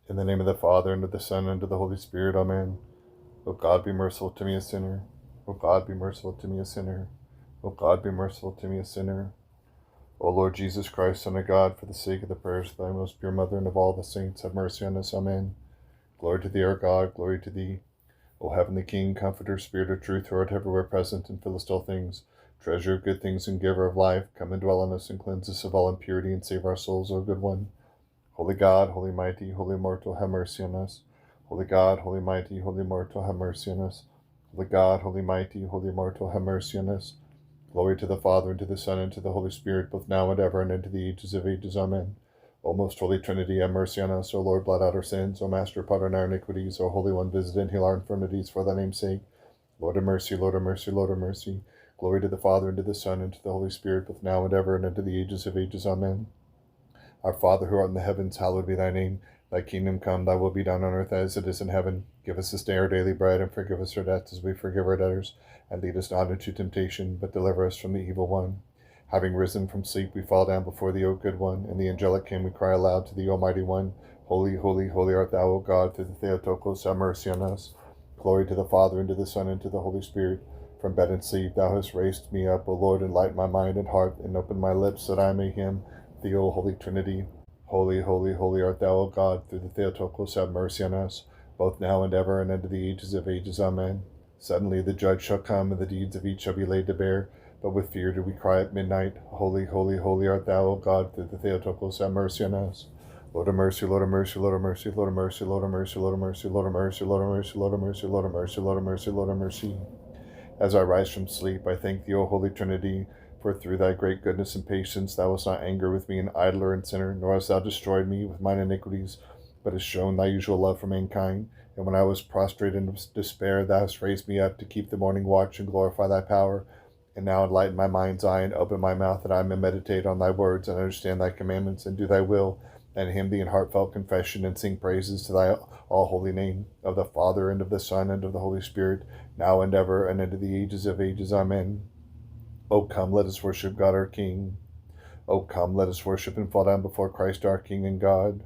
In the name of the Father, and of the Son, and of the Holy Spirit, Amen. O God, be merciful to me, a sinner. O God, be merciful to me, a sinner. O God, be merciful to me, a sinner. O Lord Jesus Christ, Son of God, for the sake of the prayers of thy most pure Mother and of all the saints, have mercy on us. Amen. Glory to thee, our God, glory to thee. O heavenly King, Comforter, Spirit of truth, who art everywhere present and fillest all things, treasure of good things and giver of life, come and dwell on us and cleanse us of all impurity and save our souls, O good one. Holy God, holy mighty, holy immortal, have mercy on us. Holy God, holy mighty, holy immortal, have mercy on us. Holy God, holy mighty, holy immortal, have mercy on us. Glory to the Father, and to the Son, and to the Holy Spirit, both now and ever, and into the ages of ages. Amen. O most holy Trinity, have mercy on us. O Lord, blot out our sins. O Master, pardon our iniquities. O Holy One, visit and heal our infirmities for thy name's sake. Lord have mercy, Lord have mercy, Lord have mercy. Glory to the Father, and to the Son, and to the Holy Spirit, both now and ever, and into the ages of ages. Amen. Our Father, who art in the heavens, hallowed be thy name. Thy kingdom come, thy will be done on earth as it is in heaven. Give us this day our daily bread, and forgive us our debts as we forgive our debtors. And lead us not into temptation, but deliver us from the evil one. Having risen from sleep, we fall down before thee, O good one. In the angelic hymn we cry aloud to thee, Almighty One. Holy, holy, holy art thou, O God, through the Theotokos, have mercy on us. Glory to the Father, and to the Son, and to the Holy Spirit. From bed and sleep thou hast raised me up, O Lord, enlighten my mind and heart, and open my lips that I may hymn thee, O Holy Trinity. Holy, holy, holy art thou, O God, through the Theotokos, have mercy on us, both now and ever, and into the ages of ages. Amen. Suddenly the judge shall come, and the deeds of each shall be laid to bear. But with fear do we cry at midnight, Holy, holy, holy art thou, O God, through the Theotokos, have mercy on us. Lord of mercy, Lord of mercy, Lord of mercy, Lord of mercy, Lord of mercy, Lord of mercy, Lord of mercy, Lord of mercy, Lord of mercy, Lord of mercy, Lord of mercy, Lord of mercy. As I rise from sleep, I thank thee, O Holy Trinity, for through thy great goodness and patience thou wast not angry with me, an idler and sinner, nor hast thou destroyed me with mine iniquities, but hast shown thy usual love for mankind. And when I was prostrate in despair, thou hast raised me up to keep the morning watch and glorify thy power. And now enlighten my mind's eye, and open my mouth, that I may meditate on thy words, and understand thy commandments, and do thy will, and hymn thee in heartfelt confession, and sing praises to thy all-holy name, of the Father, and of the Son, and of the Holy Spirit, now and ever, and into the ages of ages. Amen. O come, let us worship God our King. O come, let us worship and fall down before Christ our King and God.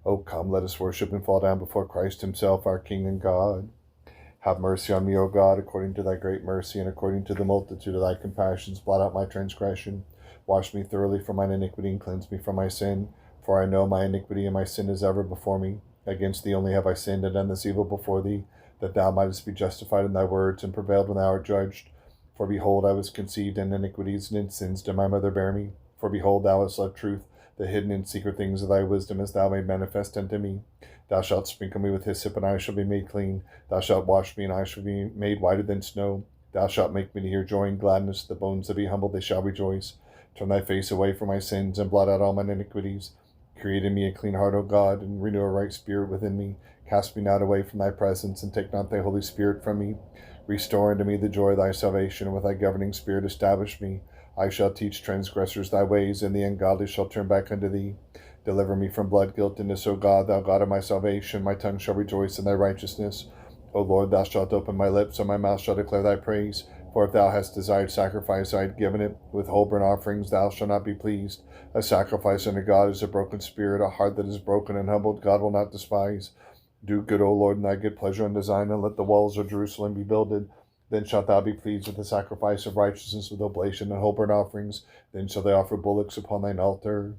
O come, let us worship and fall down before Christ himself, our King and God. Have mercy on me, O God, according to thy great mercy, and according to the multitude of thy compassions, blot out my transgression. Wash me thoroughly from mine iniquity, and cleanse me from my sin. For I know my iniquity, and my sin is ever before me. Against thee only have I sinned, and done this evil before thee, that thou mightest be justified in thy words, and prevailed when thou art judged. For behold, I was conceived in iniquities, and in sins did my mother bear me. For behold, thou hast loved truth, the hidden and secret things of thy wisdom, as thou made manifest unto me. Thou shalt sprinkle me with hyssop, and I shall be made clean. Thou shalt wash me, and I shall be made whiter than snow. Thou shalt make me to hear joy and gladness. The bones that be humble, they shall rejoice. Turn thy face away from my sins, and blot out all mine iniquities. Create in me a clean heart, O God, and renew a right spirit within me. Cast me not away from thy presence, and take not thy Holy Spirit from me. Restore unto me the joy of thy salvation, and with thy governing spirit establish me. I shall teach transgressors thy ways, and the ungodly shall turn back unto thee. Deliver me from blood guiltiness, O God, thou God of my salvation. My tongue shall rejoice in thy righteousness. O Lord, thou shalt open my lips, and my mouth shall declare thy praise. For if thou hast desired sacrifice, I had given it. With whole burnt offerings thou shalt not be pleased. A sacrifice unto God is a broken spirit, a heart that is broken and humbled God will not despise. Do good, O Lord, in thy good pleasure unto Zion, and let the walls of Jerusalem be builded. Then shalt thou be pleased with the sacrifice of righteousness, with oblation and whole burnt offerings. Then shall they offer bullocks upon thine altar.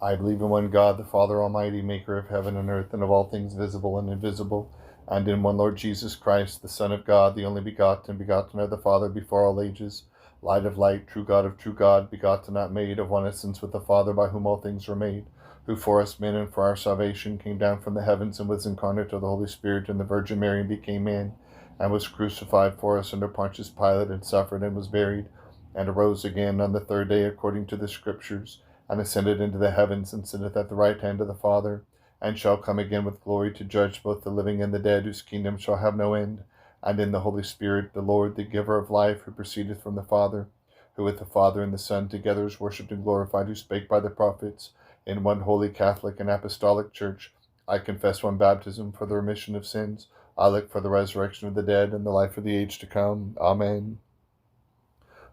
I believe in one God, the Father Almighty, maker of heaven and earth, and of all things visible and invisible, and in one Lord Jesus Christ, the Son of God, the only begotten, begotten of the Father before all ages, light of light, true God of true God, begotten, not made, of one essence with the Father, by whom all things were made, who for us men and for our salvation came down from the heavens, and was incarnate of the Holy Spirit and the Virgin Mary, and became man, and was crucified for us under Pontius Pilate, and suffered, and was buried, and arose again on the third day according to the Scriptures, and ascended into the heavens, and sitteth at the right hand of the Father, and shall come again with glory to judge both the living and the dead, whose kingdom shall have no end. And in the Holy Spirit, the Lord, the giver of life, who proceedeth from the Father, who with the Father and the Son together is worshipped and glorified, who spake by the prophets, in one holy Catholic and Apostolic Church. I confess one baptism for the remission of sins. I look for the resurrection of the dead and the life of the age to come. Amen.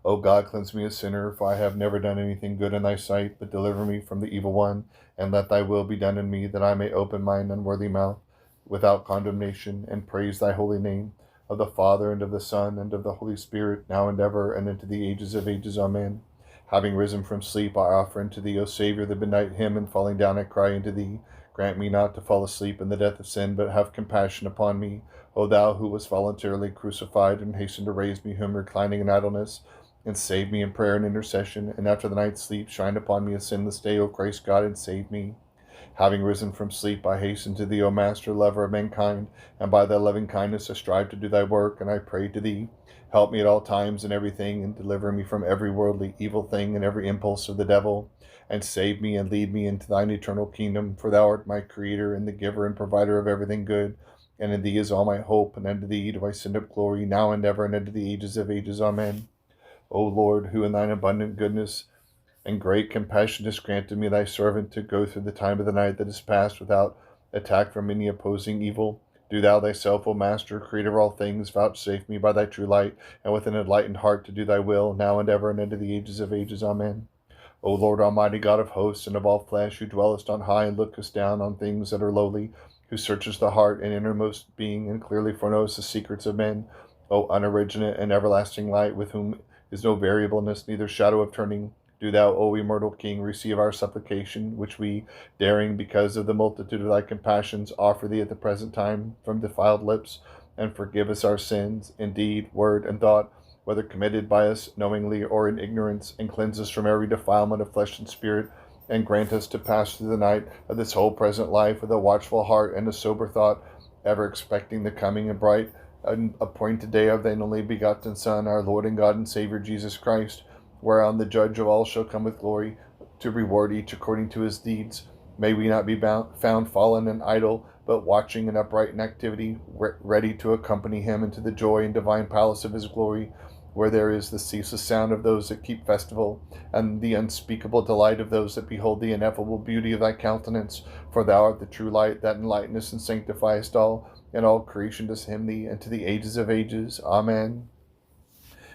O God, cleanse me a sinner, for I have never done anything good in thy sight, but deliver me from the evil one, and let thy will be done in me, that I may open mine unworthy mouth without condemnation, and praise thy holy name, of the Father, and of the Son, and of the Holy Spirit, now and ever, and into the ages of ages. Amen. Having risen from sleep, I offer unto thee, O Saviour, the midnight hymn, and falling down I cry unto thee. Grant me not to fall asleep in the death of sin, but have compassion upon me, O thou who wast voluntarily crucified, and hasten to raise me who am reclining in idleness, and save me in prayer and intercession, and after the night's sleep shine upon me a sinless day, O Christ God, and save me. Having risen from sleep, I hasten to thee, O Master, lover of mankind, and by thy loving kindness I strive to do thy work, and I pray to thee. Help me at all times in everything, and deliver me from every worldly evil thing and every impulse of the devil, and save me and lead me into thine eternal kingdom, for thou art my Creator, and the giver and provider of everything good, and in thee is all my hope, and unto thee do I send up glory, now and ever, and into the ages of ages. Amen. O Lord, who in thine abundant goodness and great compassion hast granted me thy servant to go through the time of the night that is past without attack from any opposing evil, do thou thyself, O Master, creator of all things, vouchsafe me by thy true light, and with an enlightened heart to do thy will, now and ever, and into the ages of ages. Amen. O Lord, almighty God of hosts and of all flesh, who dwellest on high and lookest down on things that are lowly, who searchest the heart and innermost being, and clearly foreknowest the secrets of men, O unoriginate and everlasting light, with whom is no variableness, neither shadow of turning, do thou, O immortal King, receive our supplication, which we, daring because of the multitude of thy compassions, offer thee at the present time from defiled lips, and forgive us our sins, in deed, word, and thought, whether committed by us knowingly or in ignorance, and cleanse us from every defilement of flesh and spirit, and grant us to pass through the night of this whole present life with a watchful heart and a sober thought, ever expecting the coming and bright and appointed day of thine only begotten Son, our Lord and God and Savior Jesus Christ, whereon the judge of all shall come with glory, to reward each according to his deeds. May we not be found fallen and idle, but watching and upright in activity, ready to accompany him into the joy and divine palace of his glory, where there is the ceaseless sound of those that keep festival, and the unspeakable delight of those that behold the ineffable beauty of thy countenance. For thou art the true light that enlightenest and sanctifiest all, and all creation does hymn thee, and to the ages of ages. Amen.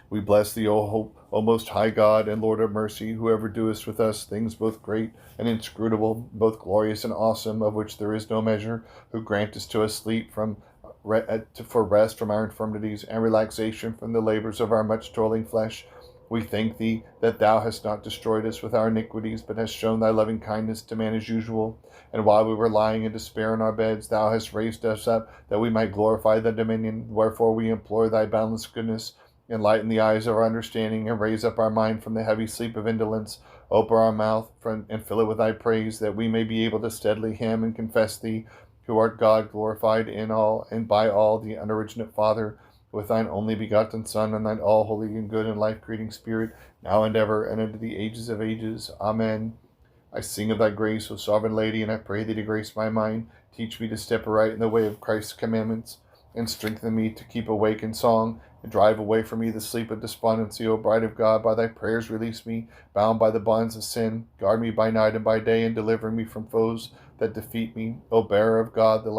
We bless thee, O most high God and Lord of mercy, who ever doest with us things both great and inscrutable, both glorious and awesome, of which there is no measure, who grantest to us sleep for rest from our infirmities, and relaxation from the labors of our much toiling flesh. We thank thee that thou hast not destroyed us with our iniquities, but hast shown thy loving kindness to man as usual. And while we were lying in despair in our beds, thou hast raised us up, that we might glorify thy dominion. Wherefore we implore thy boundless goodness, enlighten the eyes of our understanding, and raise up our mind from the heavy sleep of indolence. Open our mouth and fill it with thy praise, that we may be able to steadily hymn and confess thee, who art God, glorified in all and by all, the unoriginate Father, with thine only begotten Son, and thine all holy and good and life-creating Spirit, now and ever, and into the ages of ages. Amen. I sing of thy grace, O sovereign Lady, and I pray thee to grace my mind. Teach me to step aright in the way of Christ's commandments, and strengthen me to keep awake in song, and drive away from me the sleep of despondency. O Bride of God, by thy prayers release me, bound by the bonds of sin. Guard me by night and by day, and deliver me from foes that defeat me. O bearer of God, the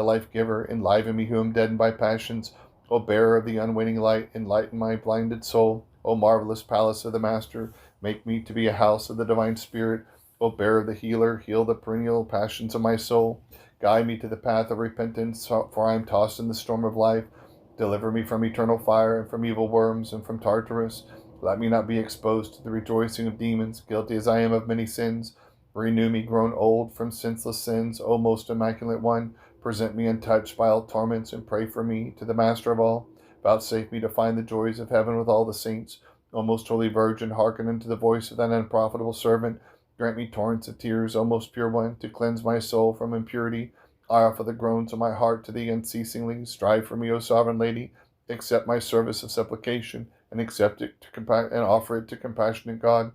life giver, enliven me who am deadened by passions. O bearer of the unwaning light, enlighten my blinded soul. O marvelous palace of the Master, make me to be a house of the divine Spirit. O bearer of the healer, heal the perennial passions of my soul. Guide me to the path of repentance, for I am tossed in the storm of life. Deliver me from eternal fire, and from evil worms, and from Tartarus. Let me not be exposed to the rejoicing of demons, guilty as I am of many sins. Renew me, grown old, from senseless sins. O most immaculate one, present me untouched by all torments, and pray for me to the Master of all. Vouchsafe me to find the joys of heaven with all the saints. O most holy Virgin, hearken unto the voice of thine unprofitable servant. Grant me torrents of tears, O most pure one, to cleanse my soul from impurity. I offer the groans of my heart to thee unceasingly. Strive for me, O sovereign Lady. Accept my service of supplication, and offer it to compassionate God.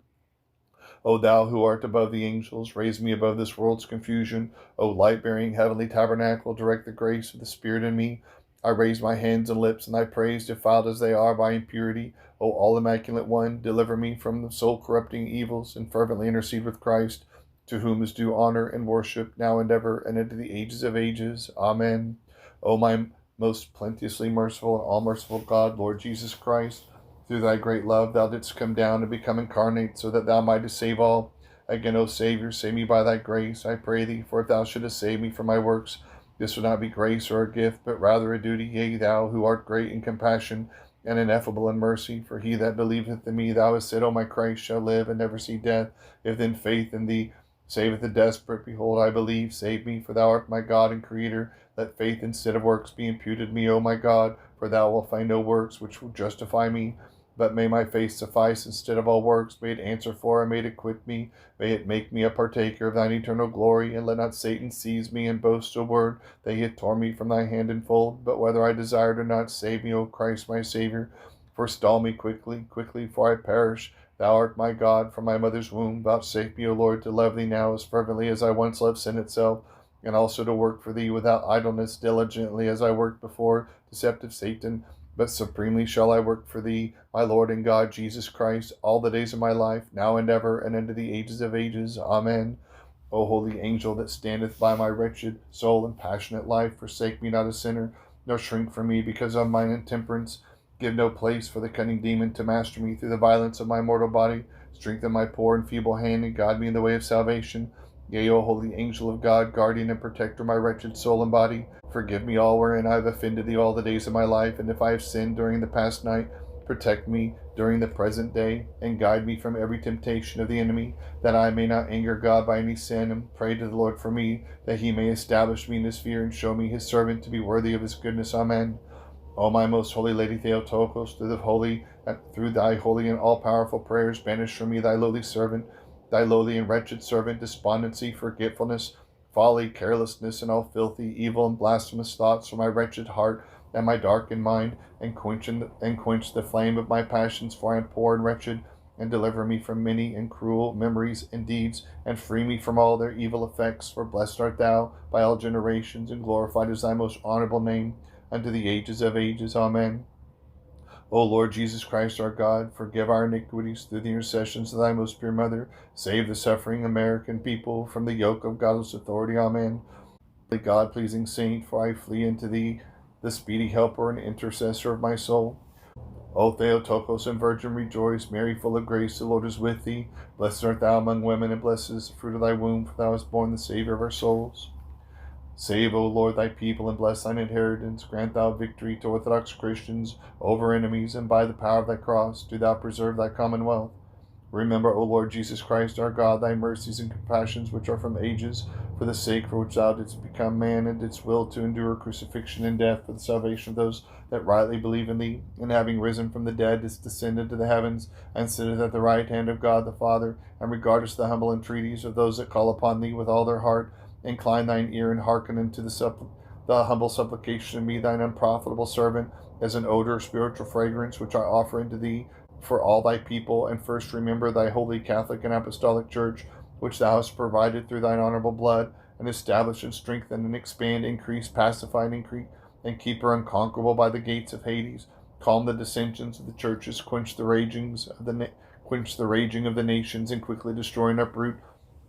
O thou who art above the angels, raise me above this world's confusion. O light-bearing heavenly tabernacle, direct the grace of the Spirit in me. I raise my hands and lips in thy praise, defiled as they are by impurity. O all immaculate one, deliver me from the soul-corrupting evils, and fervently intercede with Christ, to whom is due honor and worship, now and ever, and into the ages of ages. Amen. O my most plenteously merciful and all-merciful God, Lord Jesus Christ, Through thy great love thou didst come down and become incarnate, so that thou mightest save all. Again, O Savior, save me by thy grace, I pray thee, for if thou shouldest save me from my works, this would not be grace or a gift, but rather a duty. Yea, thou who art great in compassion and ineffable in mercy, for he that believeth in me, thou hast said, O my Christ, shall live and never see death. If then faith in thee saveth the desperate, behold, I believe, save me, for thou art my God and Creator. Let faith instead of works be imputed to me, O my God, for thou wilt find no works which will justify me. But may my faith suffice instead of all works. May it answer for, and may it acquit me. May it make me a partaker of thine eternal glory. And let not Satan seize me and boast a word that he hath torn me from thy hand in fold. But whether I desired or not, save me, O Christ my Saviour. Forestall me quickly, quickly, for I perish. Thou art my God from my mother's womb. Vouchsafe me, O Lord, to love thee now as fervently as I once loved sin itself, and also to work for thee without idleness, diligently as I worked before deceptive Satan. But supremely shall I work for thee, my Lord and God, Jesus Christ, all the days of my life, now and ever, and unto the ages of ages. Amen. O holy angel that standeth by my wretched soul and passionate life, forsake me not a sinner, nor shrink from me because of mine intemperance. Give no place for the cunning demon to master me through the violence of my mortal body. Strengthen my poor and feeble hand, and guide me in the way of salvation. Yea, O holy angel of God, guardian and protector of my wretched soul and body, forgive me all wherein I have offended thee all the days of my life, and if I have sinned during the past night, protect me during the present day, and guide me from every temptation of the enemy, that I may not anger God by any sin, and pray to the Lord for me, that he may establish me in his fear, and show me his servant to be worthy of his goodness. Amen. O my most holy Lady Theotokos, through thy holy and all-powerful prayers, banish from me thy lowly and wretched servant, despondency, forgetfulness, folly, carelessness, and all filthy, evil, and blasphemous thoughts from my wretched heart and my darkened mind, and quench the flame of my passions, for I am poor and wretched, and deliver me from many and cruel memories and deeds, and free me from all their evil effects. For blessed art thou by all generations, and glorified is thy most honorable name, unto the ages of ages. Amen. O Lord Jesus Christ, our God, forgive our iniquities through the intercessions of thy most pure Mother. Save the suffering American people from the yoke of godless authority. Amen. Holy God-pleasing saint, for I flee unto thee, the speedy helper and intercessor of my soul. O Theotokos and Virgin, rejoice. Mary, full of grace, the Lord is with thee. Blessed art thou among women, and blessed is the fruit of thy womb, for thou hast borne the Saviour of our souls. Save, O Lord, thy people, and bless thine inheritance. Grant thou victory to Orthodox Christians over enemies, and by the power of thy cross do thou preserve thy commonwealth. Remember, O Lord Jesus Christ, our God, thy mercies and compassions which are from ages, for the sake for which thou didst become man, and didst will to endure crucifixion and death for the salvation of those that rightly believe in thee, and having risen from the dead, didst descend into the heavens, and sitteth at the right hand of God the Father, and regardest the humble entreaties of those that call upon thee with all their heart. Incline thine ear and hearken unto the humble supplication of me, thine unprofitable servant, as an odor of spiritual fragrance, which I offer unto thee for all thy people. And first remember thy holy Catholic and Apostolic Church, which thou hast provided through thine honorable blood, and establish and strengthen and expand, increase, pacify, and increase, and keep her unconquerable by the gates of Hades. Calm the dissensions of the churches, quench the raging of the nations, and quickly destroy and uproot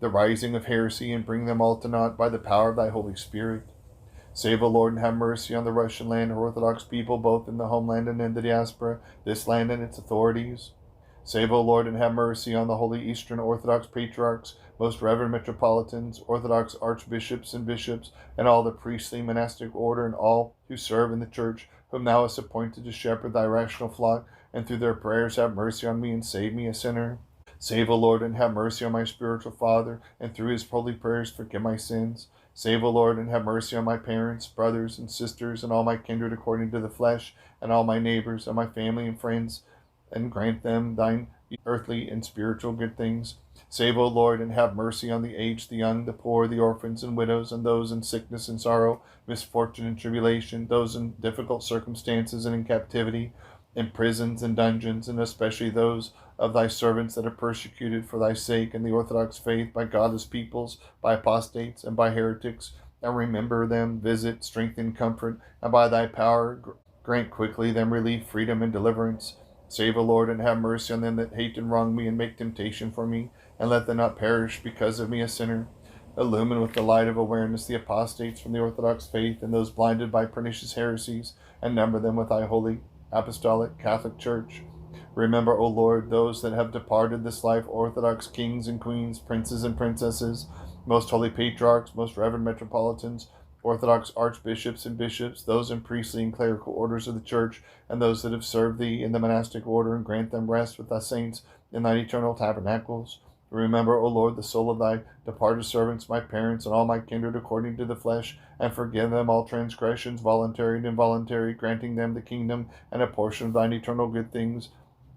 the rising of heresy, and bring them all to naught by the power of thy Holy Spirit. Save, O Lord, and have mercy on the Russian land, Orthodox people, both in the homeland and in the diaspora, this land and its authorities. Save, O Lord, and have mercy on the Holy Eastern Orthodox Patriarchs, most reverend metropolitans, Orthodox archbishops and bishops, and all the priestly monastic order, and all who serve in the Church, whom thou hast appointed to shepherd thy rational flock, and through their prayers have mercy on me, and save me, a sinner. Save, O Lord, and have mercy on my spiritual father, and through his holy prayers forgive my sins. Save, O Lord, and have mercy on my parents, brothers, and sisters, and all my kindred according to the flesh, and all my neighbors, and my family and friends, and grant them thine earthly and spiritual good things. Save, O Lord, and have mercy on the aged, the young, the poor, the orphans and widows, and those in sickness and sorrow, misfortune and tribulation, those in difficult circumstances and in captivity, in prisons and dungeons, and especially those of thy servants that are persecuted for thy sake and the Orthodox faith by godless peoples, by apostates, and by heretics. And remember them, visit, strengthen, comfort, and by thy power grant quickly them relief, freedom, and deliverance. Save, O Lord, and have mercy on them that hate and wrong me, and make temptation for me, and let them not perish because of me, a sinner. Illumine with the light of awareness the apostates from the Orthodox faith, and those blinded by pernicious heresies, and number them with thy holy, apostolic, Catholic Church. Remember, O Lord, those that have departed this life, Orthodox kings and queens, princes and princesses, most holy patriarchs, most reverend metropolitans, Orthodox archbishops and bishops, those in priestly and clerical orders of the Church, and those that have served thee in the monastic order, and grant them rest with thy saints in thine eternal tabernacles. Remember, O Lord, the soul of thy departed servants, my parents, and all my kindred according to the flesh, and forgive them all transgressions, voluntary and involuntary, granting them the kingdom and a portion of thine eternal good things,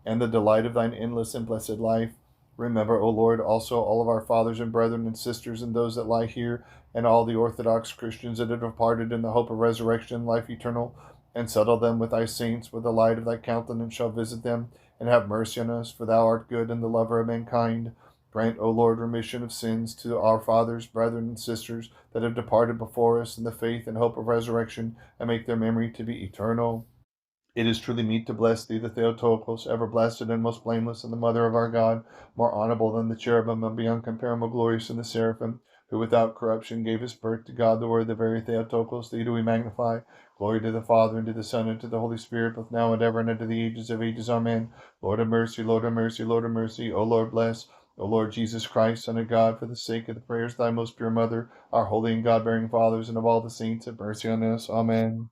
and the delight of thine endless and blessed life. Remember, O Lord, also all of our fathers and brethren and sisters, and those that lie here, and all the Orthodox Christians that have departed in the hope of resurrection and life eternal, and settle them with thy saints, with the light of thy countenance shall visit them, and have mercy on us, for thou art good and the lover of mankind. Grant, O Lord, remission of sins to our fathers, brethren, and sisters that have departed before us in the faith and hope of resurrection, and make their memory to be eternal. It is truly meet to bless thee, the Theotokos, ever blessed and most blameless, and the Mother of our God, more honorable than the cherubim, and beyond compare more glorious than the seraphim, who without corruption gave his birth to God, the Word, the very Theotokos. Thee do we magnify. Glory to the Father, and to the Son, and to the Holy Spirit, both now and ever, and unto the ages of ages. Amen. Lord have mercy, Lord have mercy, Lord have mercy. O Lord, bless. O Lord Jesus Christ, Son of God, for the sake of the prayers of thy most pure Mother, our holy and God-bearing fathers, and of all the saints, have mercy on us. Amen.